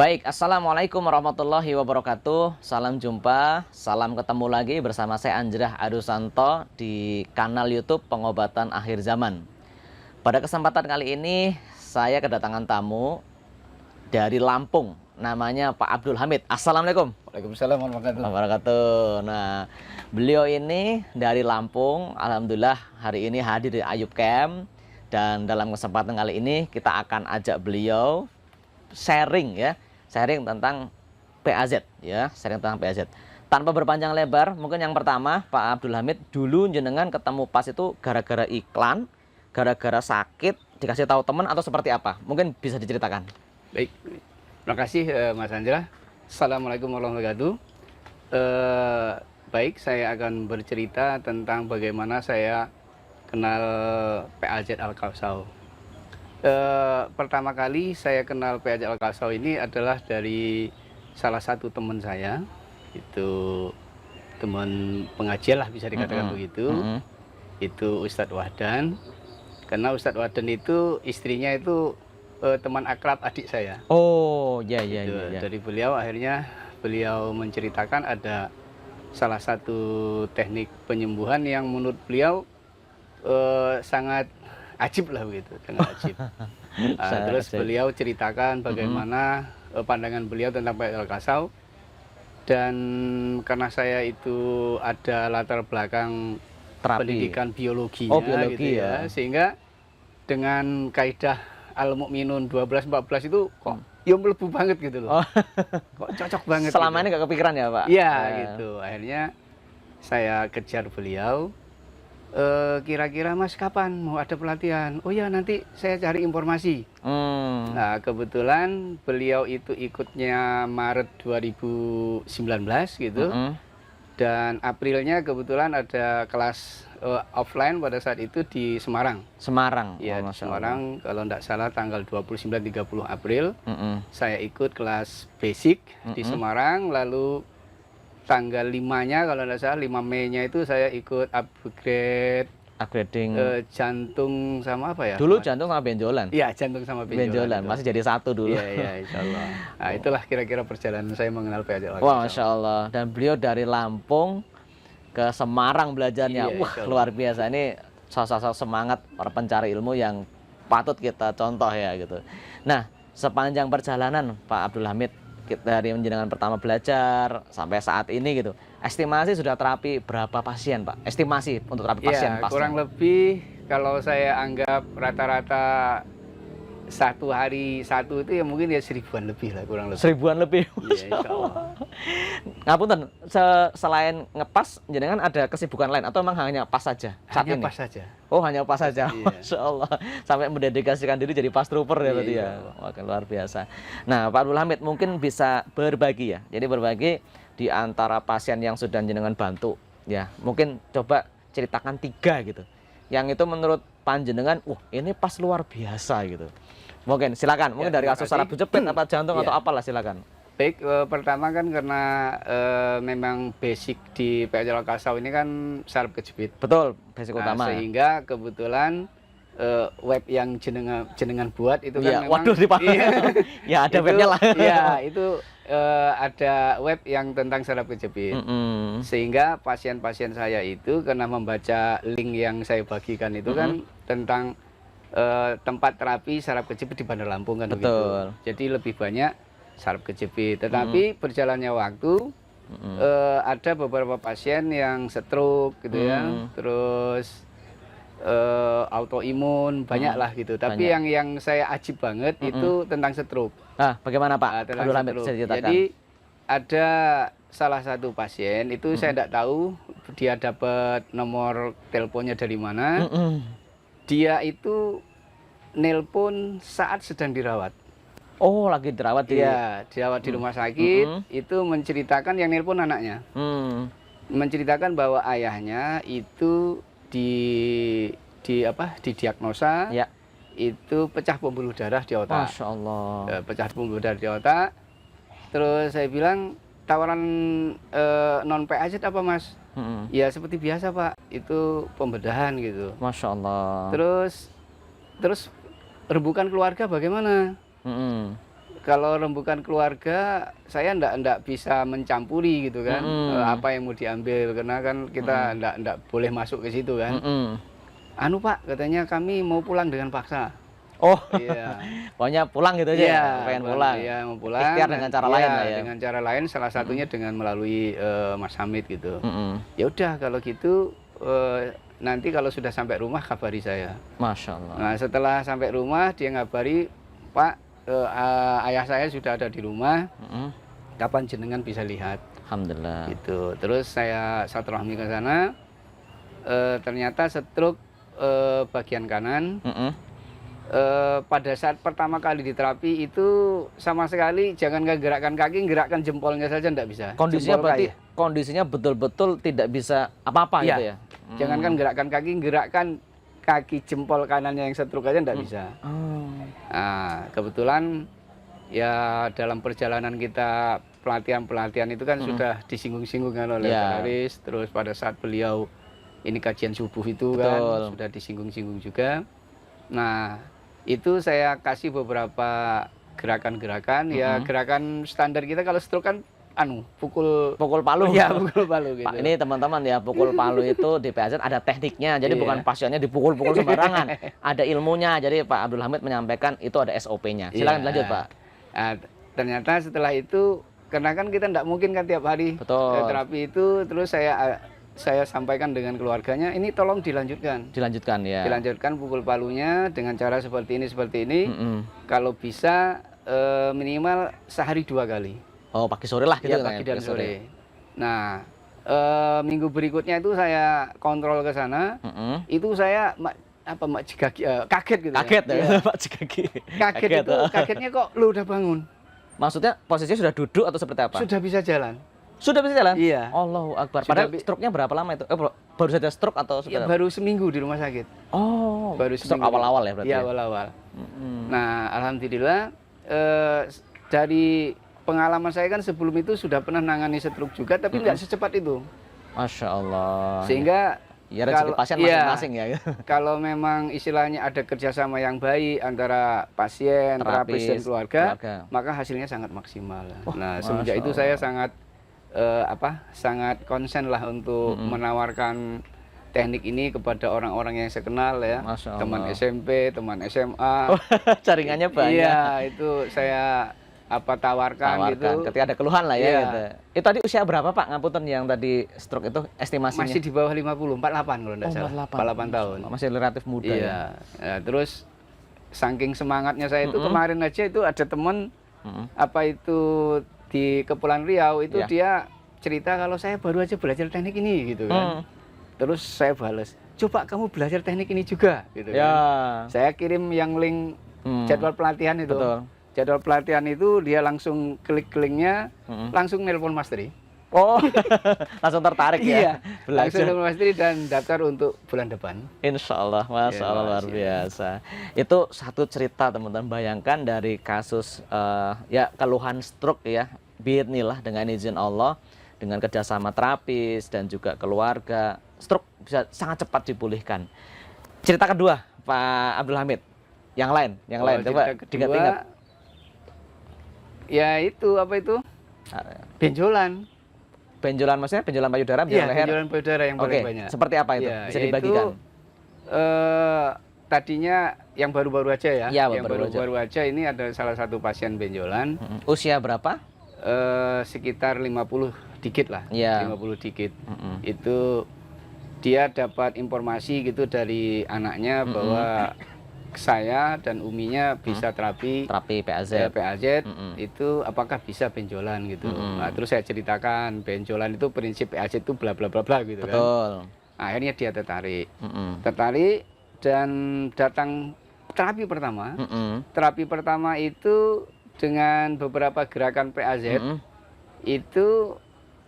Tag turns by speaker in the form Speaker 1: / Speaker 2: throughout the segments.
Speaker 1: Baik, Assalamualaikum warahmatullahi wabarakatuh. Salam jumpa, salam ketemu lagi bersama saya Anjrah Adusanto di kanal YouTube Pengobatan Akhir Zaman. Pada kesempatan kali ini saya kedatangan tamu dari Lampung, namanya Pak Abdul Hamid. Assalamualaikum.
Speaker 2: Waalaikumsalam warahmatullahi
Speaker 1: Wabarakatuh. Nah, beliau ini dari Lampung, alhamdulillah hari ini hadir di Ayub Camp, dan dalam kesempatan kali ini kita akan ajak beliau sharing tentang PAZ sharing tentang PAZ. Tanpa berpanjang lebar, mungkin yang pertama Pak Abdul Hamid, dulu jenengan ketemu PAS itu gara-gara iklan, gara-gara sakit, dikasih tahu teman atau seperti apa? Mungkin bisa diceritakan.
Speaker 2: Baik, terima kasih Mas Anjrah. Assalamualaikum warahmatullahi wabarakatuh. Baik, saya akan bercerita tentang bagaimana saya kenal PAZ Al-Kausau. Pertama kali saya kenal PAZ Al-Kausau ini adalah dari salah satu teman saya, itu teman pengajian lah bisa dikatakan begitu. Itu Ustadz Wahdan, karena Ustadz Wahdan itu istrinya itu teman akrab adik saya.
Speaker 1: Oh, ya.
Speaker 2: Dari beliau akhirnya beliau menceritakan ada salah satu teknik penyembuhan yang menurut beliau sangat ajib lah begitu, sangat ajib. Terus beliau ceritakan bagaimana pandangan beliau tentang PAZ Al-Kausau, dan karena saya itu ada latar belakang pendidikan biologinya,
Speaker 1: biologi
Speaker 2: gitu ya, sehingga dengan kaidah Al-Mu'minun 12-14 itu kok ya melebu banget gitu loh. Kok cocok banget.
Speaker 1: Selama
Speaker 2: gitu.
Speaker 1: ini gak kepikiran ya Pak?
Speaker 2: Iya gitu. Akhirnya saya kejar beliau. Kira-kira Mas kapan mau ada pelatihan? Oh ya, nanti saya cari informasi. Nah, kebetulan beliau itu ikutnya Maret 2019 gitu. Dan Aprilnya kebetulan ada kelas offline pada saat itu di Semarang.
Speaker 1: Semarang.
Speaker 2: Ya, di Semarang kalau tidak salah tanggal 29-30 April. Saya ikut kelas basic di Semarang, lalu tanggal 5-nya kalau tidak salah 5 Mei-nya itu saya ikut upgrading jantung sama apa ya?
Speaker 1: Dulu jantung sama benjolan.
Speaker 2: Iya, jantung sama benjolan.
Speaker 1: Masih jadi satu dulu.
Speaker 2: Iya, insya Allah. Nah, itulah kira-kira perjalanan saya mengenal PAZ Al-Kausau.
Speaker 1: Wah, Masya Allah. Dan beliau dari Lampung ke Semarang belajarnya.
Speaker 2: Iya,
Speaker 1: wah, luar biasa. Ini sosok semangat para pencari ilmu yang patut kita contoh ya gitu. Nah, sepanjang perjalanan Pak Abdul Hamid, dari menjenengan pertama belajar sampai saat ini gitu, estimasi sudah terapi berapa pasien Pak? Estimasi untuk terapi pasien
Speaker 2: ya, kurang lebih kalau saya anggap rata-rata satu hari satu itu ya mungkin ya 1000-an lebih lah, kurang lebih.
Speaker 1: 1000-an lebih.
Speaker 2: Iya, insya Allah.
Speaker 1: Ngapunten, selain ngepas jenengan ada kesibukan lain atau memang hanya pas saja saat
Speaker 2: hanya
Speaker 1: ini?
Speaker 2: Pas saja.
Speaker 1: Oh, hanya pas saja.
Speaker 2: Iya.
Speaker 1: Masya Allah. Sampai mendedikasikan diri jadi pas trooper ya berarti ya. Wah, luar biasa. Nah, Pak Abdul Hamid mungkin bisa berbagi ya. Jadi berbagi di antara pasien yang sudah jenengan bantu ya. Mungkin coba ceritakan 3 gitu. Yang itu menurut panjenengan, ini pas luar biasa gitu. Mungkin silakan. Mungkin dari kasus saraf kejepit apa jantung atau apalah silakan.
Speaker 2: Baik, pertama kan karena memang basic di PAZ Al-Kausau ini kan saraf kejepit.
Speaker 1: Betul, basic utama.
Speaker 2: Sehingga kebetulan web yang jenengan buat itu kan memang,
Speaker 1: waduh ya ada webnya lah.
Speaker 2: Iya, itu ada web yang tentang saraf kejepit. Sehingga pasien-pasien saya itu karena membaca link yang saya bagikan itu kan tentang tempat terapi saraf kejepit di Bandar Lampung kan.
Speaker 1: Betul.
Speaker 2: Begitu. Jadi lebih banyak saraf kejepit. Tetapi berjalannya waktu ada beberapa pasien yang stroke gitu ya, terus autoimun banyak lah gitu. Tapi yang saya ajib banget itu tentang stroke.
Speaker 1: Bagaimana Pak?
Speaker 2: Jadi ada salah satu pasien itu saya tidak tahu dia dapat nomor teleponnya dari mana. Dia itu nelpon saat sedang dirawat.
Speaker 1: Oh, lagi dirawat di...
Speaker 2: Iya, dirawat di rumah sakit. Itu menceritakan, yang nelpon anaknya. Menceritakan bahwa ayahnya itu didiagnosa itu pecah pembuluh darah di otak.
Speaker 1: Masya Allah.
Speaker 2: Pecah pembuluh darah di otak. Terus saya bilang, tawaran non PAZ apa Mas? Ya seperti biasa Pak, itu pembedahan gitu.
Speaker 1: Masya Allah.
Speaker 2: Terus rembukan keluarga bagaimana? kalau rembukan keluarga saya ndak bisa mencampuri gitu kan, apa yang mau diambil karena kan kita ndak boleh masuk ke situ kan. Anu Pak, katanya kami mau pulang dengan paksa.
Speaker 1: Oh,
Speaker 2: Iya.
Speaker 1: pokoknya pulang gitu aja,
Speaker 2: Iya,
Speaker 1: ya? Pengen pulang.
Speaker 2: Iya, mau pulang.
Speaker 1: Ikhtiar dengan cara lain lah ya.
Speaker 2: Dengan cara lain, salah satunya dengan melalui Mas Hamid gitu.
Speaker 1: Mm-mm.
Speaker 2: Ya udah kalau gitu nanti kalau sudah sampai rumah kabari saya.
Speaker 1: Masya Allah.
Speaker 2: Nah setelah sampai rumah dia ngabari, Pak, ayah saya sudah ada di rumah. Kapan jenengan bisa lihat?
Speaker 1: Alhamdulillah.
Speaker 2: Gitu. Terus saya silaturahmi ke sana. Ternyata stroke bagian kanan. Pada saat pertama kali diterapi itu sama sekali jangan gerakan kaki, gerakan jempolnya saja tidak bisa.
Speaker 1: Kondisinya
Speaker 2: Jempol
Speaker 1: berarti
Speaker 2: kaki.
Speaker 1: kondisinya betul-betul tidak bisa apa-apa gitu ya?
Speaker 2: Jangankan gerakan kaki, gerakan kaki jempol kanannya yang stroke aja tidak bisa. Nah, kebetulan ya dalam perjalanan kita pelatihan itu kan sudah disinggung-singgungkan oleh Pak Haris. Terus pada saat beliau ini kajian subuh itu kan sudah disinggung-singgung juga. Nah, itu saya kasih beberapa gerakan-gerakan ya gerakan standar kita kalau stroke kan pukul
Speaker 1: palu.
Speaker 2: Ya, pukul palu gitu.
Speaker 1: Pak, ini teman-teman ya, pukul palu itu di PAZ ada tekniknya. Jadi bukan pasiennya dipukul-pukul sembarangan. Ada ilmunya. Jadi Pak Abdul Hamid menyampaikan itu ada SOP-nya. Silakan lanjut, Pak.
Speaker 2: Nah, ternyata setelah itu karena kan kita tidak mungkin kan tiap hari terapi itu, terus saya sampaikan dengan keluarganya, ini tolong dilanjutkan.
Speaker 1: Dilanjutkan ya.
Speaker 2: Dilanjutkan pukul palunya dengan cara seperti ini. Kalau bisa minimal sehari 2 kali.
Speaker 1: Oh, pagi sore lah gitu
Speaker 2: ya,
Speaker 1: kan.
Speaker 2: Pagi dan sore. Nah, minggu berikutnya itu saya kontrol ke sana. Itu saya kaget gitu.
Speaker 1: Kaget ya, Pak Jigagi.
Speaker 2: Kaget itu, kagetnya kok lu udah bangun.
Speaker 1: Maksudnya posisinya sudah duduk atau seperti apa?
Speaker 2: Sudah bisa jalan.
Speaker 1: Sudah bisa jalan?
Speaker 2: Iya.
Speaker 1: Allahu Akbar. Padahal stroke-nya berapa lama itu? Baru saja stroke atau
Speaker 2: ya, baru seminggu di rumah sakit.
Speaker 1: Oh,
Speaker 2: baru
Speaker 1: stroke awal-awal ya berarti?
Speaker 2: Iya, awal-awal. Nah, alhamdulillah dari pengalaman saya kan sebelum itu sudah pernah nangani stroke juga, tapi nggak secepat itu.
Speaker 1: Masya Allah.
Speaker 2: Sehingga
Speaker 1: ya rezeki pasien masing-masing ya.
Speaker 2: Kalau memang istilahnya ada kerjasama yang baik antara pasien, terapis dan keluarga, maka hasilnya sangat maksimal. Nah, semenjak itu saya sangat sangat konsen lah untuk menawarkan teknik ini kepada orang-orang yang saya kenal ya, teman SMP, teman SMA.
Speaker 1: Jaringannya banyak.
Speaker 2: Iya, itu saya tawarkan gitu.
Speaker 1: Ketika ada keluhan lah ya. Gitu. Itu tadi usia berapa Pak Ngapunten yang tadi stroke itu estimasinya?
Speaker 2: Masih di bawah 50, 48 kalau tidak salah. 48 tahun.
Speaker 1: Masih relatif muda ya.
Speaker 2: Ya, terus saking semangatnya saya itu kemarin aja itu ada teman itu di Kepulauan Riau itu dia cerita kalau saya baru aja belajar teknik ini gitu kan. Terus saya balas, coba kamu belajar teknik ini juga gitu kan. Saya kirim yang link jadwal pelatihan itu.
Speaker 1: Betul.
Speaker 2: Jadwal pelatihan itu dia langsung klik linknya, langsung nelpon Mas Tri.
Speaker 1: Oh, langsung tertarik ya.
Speaker 2: Iya, langsung nelpon Mas Tri dan daftar untuk bulan depan.
Speaker 1: Insya Allah, Masya Allah luar biasa. Itu satu cerita teman-teman, bayangkan dari kasus keluhan stroke ya, biidnillah dengan izin Allah, dengan kerjasama terapis dan juga keluarga, stroke bisa sangat cepat dipulihkan. Cerita kedua, Pak Abdul Hamid, yang lain coba diingat-ingat.
Speaker 2: Ya itu benjolan.
Speaker 1: Benjolan maksudnya benjolan payudara, benjolan leher?
Speaker 2: Benjolan payudara yang paling banyak.
Speaker 1: Seperti apa itu? Bisa dibagikan?
Speaker 2: Tadinya yang baru-baru aja ya.
Speaker 1: Yang
Speaker 2: baru-baru aja ini ada salah satu pasien benjolan.
Speaker 1: Usia berapa?
Speaker 2: Sekitar 50 dikit lah. 50 dikit. Itu dia dapat informasi gitu dari anaknya bahwa saya dan uminya bisa terapi PAZ itu apakah bisa benjolan gitu. Nah, terus saya ceritakan benjolan itu prinsip PAZ itu bla bla bla bla gitu.
Speaker 1: Betul.
Speaker 2: Kan. Akhirnya dia tertarik. Tertarik dan datang terapi pertama. Terapi pertama itu dengan beberapa gerakan PAZ itu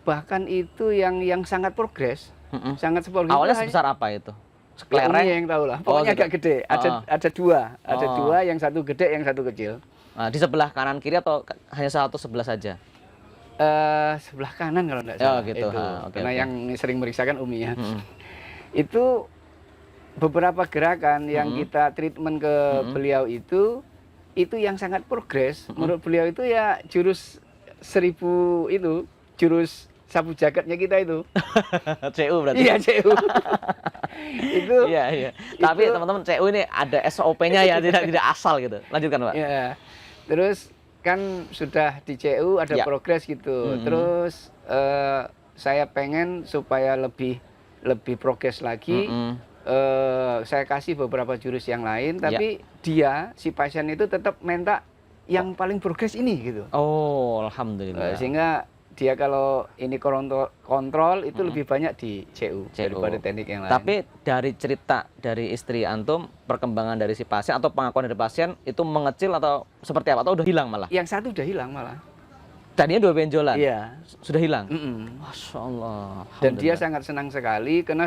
Speaker 2: bahkan itu yang sangat progres. Sangat progres.
Speaker 1: Awalnya sebesar apa itu?
Speaker 2: Kelereng yang tahu lah, pokoknya agak gede. Ada dua, yang satu gede, yang satu kecil.
Speaker 1: Nah, di sebelah kanan kiri atau hanya satu sebelah saja?
Speaker 2: Sebelah kanan kalau tidak salah.
Speaker 1: Gitu.
Speaker 2: Karena yang sering meriksakan umi ya. Itu beberapa gerakan yang kita treatment ke beliau itu itu yang sangat progres. Menurut beliau itu ya jurus 1000 itu, jurus sapu jagatnya kita itu.
Speaker 1: CU berarti.
Speaker 2: Iya, CU. Itu.
Speaker 1: Iya, iya. Tapi teman-teman, CU ini ada SOP-nya ya, tidak asal gitu. Lanjutkan, Pak.
Speaker 2: Ya. Terus kan sudah di CU ada
Speaker 1: Ya.
Speaker 2: progres gitu. Terus saya pengen supaya lebih progres lagi. Saya kasih beberapa jurus yang lain, tapi dia si pasien itu tetap minta yang paling progres ini gitu.
Speaker 1: Oh, alhamdulillah.
Speaker 2: Sehingga dia kalau ini kontrol itu lebih banyak di CU daripada teknik yang lain.
Speaker 1: Tapi dari cerita dari istri antum, perkembangan dari si pasien atau pengakuan dari pasien itu mengecil atau seperti apa? Atau udah hilang malah?
Speaker 2: Yang satu udah hilang malah.
Speaker 1: Tadinya 2 benjolan?
Speaker 2: Iya.
Speaker 1: Sudah hilang?
Speaker 2: Mm-mm.
Speaker 1: Masya Allah.
Speaker 2: Dan dia sangat senang sekali karena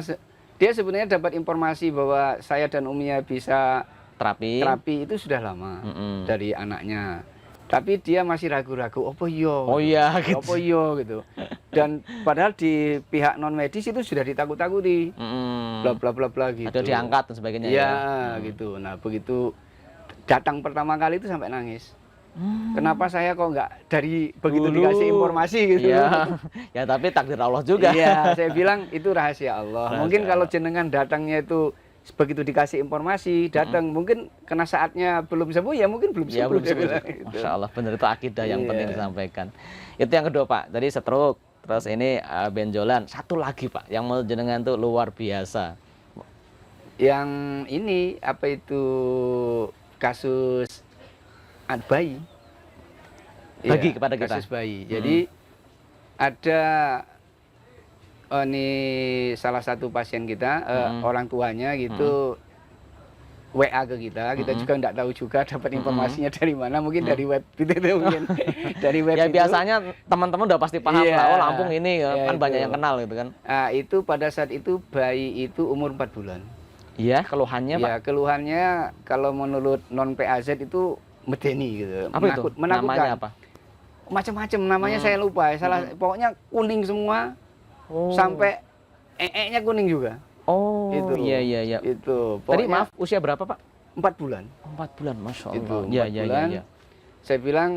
Speaker 2: dia sebenarnya dapat informasi bahwa saya dan Uminya bisa
Speaker 1: terapi
Speaker 2: itu sudah lama dari anaknya. Tapi dia masih ragu-ragu, opo yo?
Speaker 1: Oh iya, gitu.
Speaker 2: Opo yo gitu. Dan padahal di pihak non medis itu sudah ditakut-takuti. Bla bla bla bla gitu.
Speaker 1: Ada diangkat dan sebagainya
Speaker 2: ya. Gitu. Nah, begitu datang pertama kali itu sampai nangis. Kenapa saya kok nggak dari begitu dikasih informasi gitu?
Speaker 1: Ya, ya tapi takdir Allah juga.
Speaker 2: Iya, saya bilang itu rahasia Allah.
Speaker 1: Rahasia
Speaker 2: Mungkin kalau
Speaker 1: Allah.
Speaker 2: jenengan datangnya itu begitu dikasih informasi, datang mungkin kena saatnya belum sembuh ya mungkin belum sembuh.
Speaker 1: Ya, belum
Speaker 2: dia
Speaker 1: sembuh.
Speaker 2: bilang gitu.
Speaker 1: Masya Allah, benar itu akidah yang
Speaker 2: Iya.
Speaker 1: penting disampaikan. Itu yang kedua, Pak. Tadi stroke, terus ini benjolan. Satu lagi, Pak, yang mau jenengan tuh luar biasa.
Speaker 2: Yang ini apa itu kasus bayi.
Speaker 1: Bagi
Speaker 2: Iya,
Speaker 1: kepada kita.
Speaker 2: kasus bayi. Jadi ada ini salah satu pasien kita, orang tuanya gitu WA ke kita juga nggak tahu juga dapat informasinya dari mana, mungkin dari web gitu mungkin dari web
Speaker 1: Ya
Speaker 2: itu.
Speaker 1: biasanya teman-teman udah pasti paham
Speaker 2: Iya.
Speaker 1: lah, oh Lampung ini
Speaker 2: Iya,
Speaker 1: kan banyak
Speaker 2: itu.
Speaker 1: yang kenal gitu kan.
Speaker 2: Nah, itu pada saat itu bayi itu umur 4 bulan.
Speaker 1: Iya, keluhannya Pak.
Speaker 2: Ya, keluhannya kalau menurut non PAZ itu medeni gitu.
Speaker 1: Apa itu?
Speaker 2: Menakutkan.
Speaker 1: Namanya apa?
Speaker 2: Macam-macam namanya saya lupa. Pokoknya kuning semua.
Speaker 1: Oh.
Speaker 2: Sampai nya kuning juga.
Speaker 1: Oh,
Speaker 2: Itu.
Speaker 1: iya iya iya.
Speaker 2: Itu.
Speaker 1: Tadi
Speaker 2: Pokoknya
Speaker 1: maaf, usia berapa, Pak?
Speaker 2: 4 bulan.
Speaker 1: 4 bulan, Masya Allah.
Speaker 2: Itu,
Speaker 1: Iya
Speaker 2: 4
Speaker 1: iya
Speaker 2: bulan.
Speaker 1: iya.
Speaker 2: Saya bilang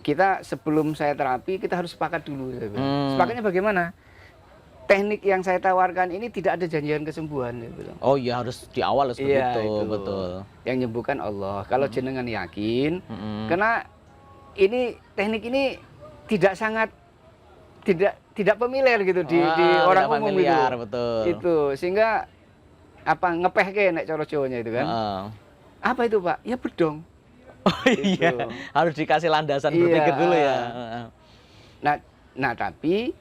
Speaker 2: kita sebelum saya terapi kita harus sepakat dulu. Saya bilang. Sepakatnya bagaimana? Teknik yang saya tawarkan ini tidak ada janjian kesembuhan. Saya bilang.
Speaker 1: Oh iya, harus di awal seperti
Speaker 2: Iya,
Speaker 1: itu,
Speaker 2: itu.
Speaker 1: betul.
Speaker 2: Yang nyembuhkan Allah. Kalau jenengan yakin, karena ini teknik ini tidak familiar gitu di orang
Speaker 1: tidak
Speaker 2: umum
Speaker 1: familiar,
Speaker 2: gitu.
Speaker 1: betul.
Speaker 2: Itu sehingga apa ngepeh nek cara Jawanya itu kan. Apa itu, Pak? Ya bedong.
Speaker 1: Oh iya,
Speaker 2: Gitu.
Speaker 1: harus dikasih landasan
Speaker 2: Iya,
Speaker 1: berpikir dulu ya.
Speaker 2: Nah tapi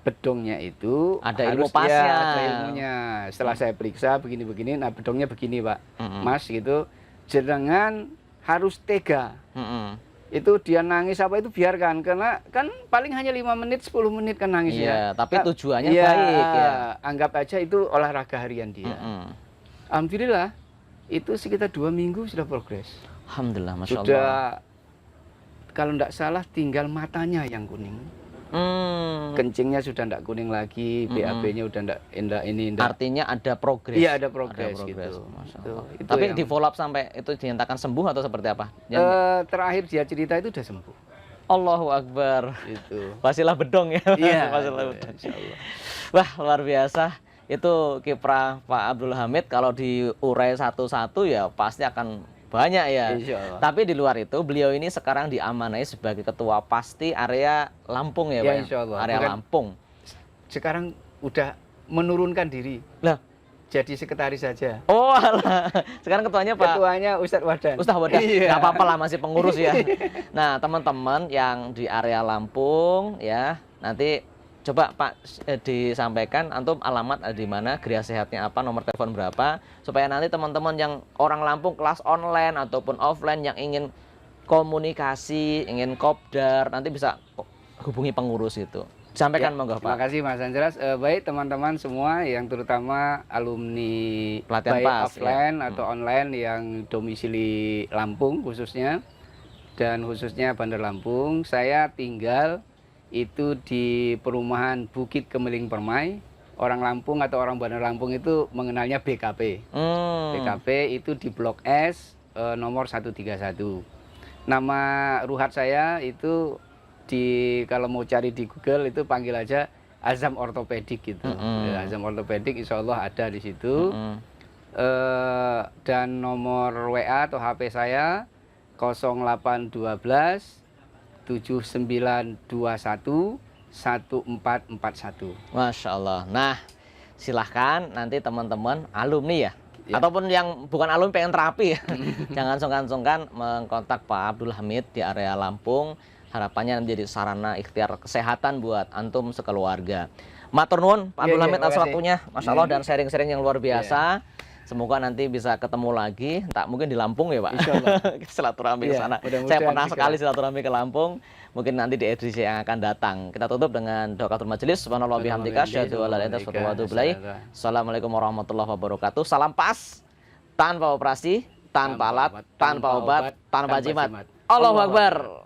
Speaker 2: bedongnya itu
Speaker 1: Ada
Speaker 2: harus
Speaker 1: ilmu pasnya.
Speaker 2: ya, ada ilmunya. Setelah saya periksa begini-begini, nah bedongnya begini, Pak. Mas gitu. Jenengan harus tega. Itu dia nangis apa itu biarkan, karena kan paling hanya 5 menit 10 menit kan nangis
Speaker 1: Iya,
Speaker 2: ya.
Speaker 1: tapi tujuannya
Speaker 2: Iya,
Speaker 1: baik ya.
Speaker 2: Anggap aja itu olahraga harian dia. Alhamdulillah itu sekitar 2 minggu sudah progres.
Speaker 1: Alhamdulillah, Masya Allah.
Speaker 2: Sudah kalau tidak salah tinggal matanya yang kuning. Kencingnya sudah tidak kuning lagi, BAB-nya udah tidak ini.
Speaker 1: Artinya ada progres.
Speaker 2: Iya, ada progres gitu.
Speaker 1: Masya
Speaker 2: Itu-
Speaker 1: Allah.
Speaker 2: itu
Speaker 1: Tapi
Speaker 2: yang-
Speaker 1: di follow up sampai itu dinyatakan sembuh atau seperti apa?
Speaker 2: Terakhir dia cerita itu udah sembuh.
Speaker 1: Allahu Akbar.
Speaker 2: Itu.
Speaker 1: Pastilah bedong ya.
Speaker 2: Iya.
Speaker 1: Pastilah
Speaker 2: itu,
Speaker 1: bedong.
Speaker 2: insya Allah.
Speaker 1: Wah, luar biasa. Itu kiprah Pak Abdul Hamid, kalau diurai satu-satu ya pasti akan banyak ya.
Speaker 2: Insya Allah.
Speaker 1: Tapi di luar itu beliau ini sekarang diamanai sebagai ketua pasti area Lampung ya,
Speaker 2: Ya,
Speaker 1: Pak.
Speaker 2: insya Allah.
Speaker 1: Area
Speaker 2: Bukan-
Speaker 1: Lampung.
Speaker 2: Sekarang udah menurunkan diri
Speaker 1: Lah,
Speaker 2: jadi sekretaris saja.
Speaker 1: oh alah. Sekarang ketuanya Pak
Speaker 2: Ketuanya Ustadz Wadan.
Speaker 1: Ustaz Wadah.
Speaker 2: Iya.
Speaker 1: Nggak apa-apa lah, masih pengurus ya. Nah, teman-teman yang di area Lampung ya, nanti coba Pak disampaikan antum alamat di mana, geria sehatnya apa, nomor telepon berapa, supaya nanti teman-teman yang orang Lampung kelas online ataupun offline yang ingin komunikasi, ingin kopdar, nanti bisa hubungi pengurus itu. Sampaikan
Speaker 2: Ya,
Speaker 1: monggo
Speaker 2: terima
Speaker 1: Pak.
Speaker 2: kasih Mas Anjelas. Baik teman-teman semua yang terutama alumni
Speaker 1: Pelatihan
Speaker 2: baik
Speaker 1: PAS,
Speaker 2: offline atau online yang domisili Lampung khususnya, dan khususnya Bandar Lampung. Saya tinggal itu di perumahan Bukit Kemeling Permai. Orang Lampung atau orang Bandar Lampung itu mengenalnya BKP. BKP itu di Blok S nomor 131. Nama ruhat saya itu kalau mau cari di Google itu panggil aja Azam Ortopedik gitu. Ya, Azam Ortopedik insya Allah ada di situ. Dan nomor WA atau HP saya 0812 7921 1441.
Speaker 1: Masya Allah. Nah, silahkan nanti teman-teman alumni ya, ataupun yang bukan alumni pengen terapi ya, jangan sungkan-sungkan mengkontak Pak Abdul Hamid di area Lampung. Harapannya menjadi sarana ikhtiar kesehatan buat antum sekeluarga. Matur nuwun Pak Abdul Hamid atas waktunya, Masya Allah, dan sharing-sharing yang luar biasa. Semoga nanti bisa ketemu lagi, tak mungkin di Lampung ya Pak.
Speaker 2: Insyaallah.
Speaker 1: Silaturahmi ke sana. Saya pernah sekali silaturahmi ke Lampung. Mungkin nanti di edisi yang akan datang. Kita tutup dengan doa katul majelis. Subhanallah bihamdika asyhadu an la ilaha illa anta astaghfiruka wa atubu ilaik. Assalamualaikum warahmatullahi wabarakatuh. Salam pas, tanpa operasi, tanpa alat, tanpa obat, tanpa jimat. Allahu Akbar.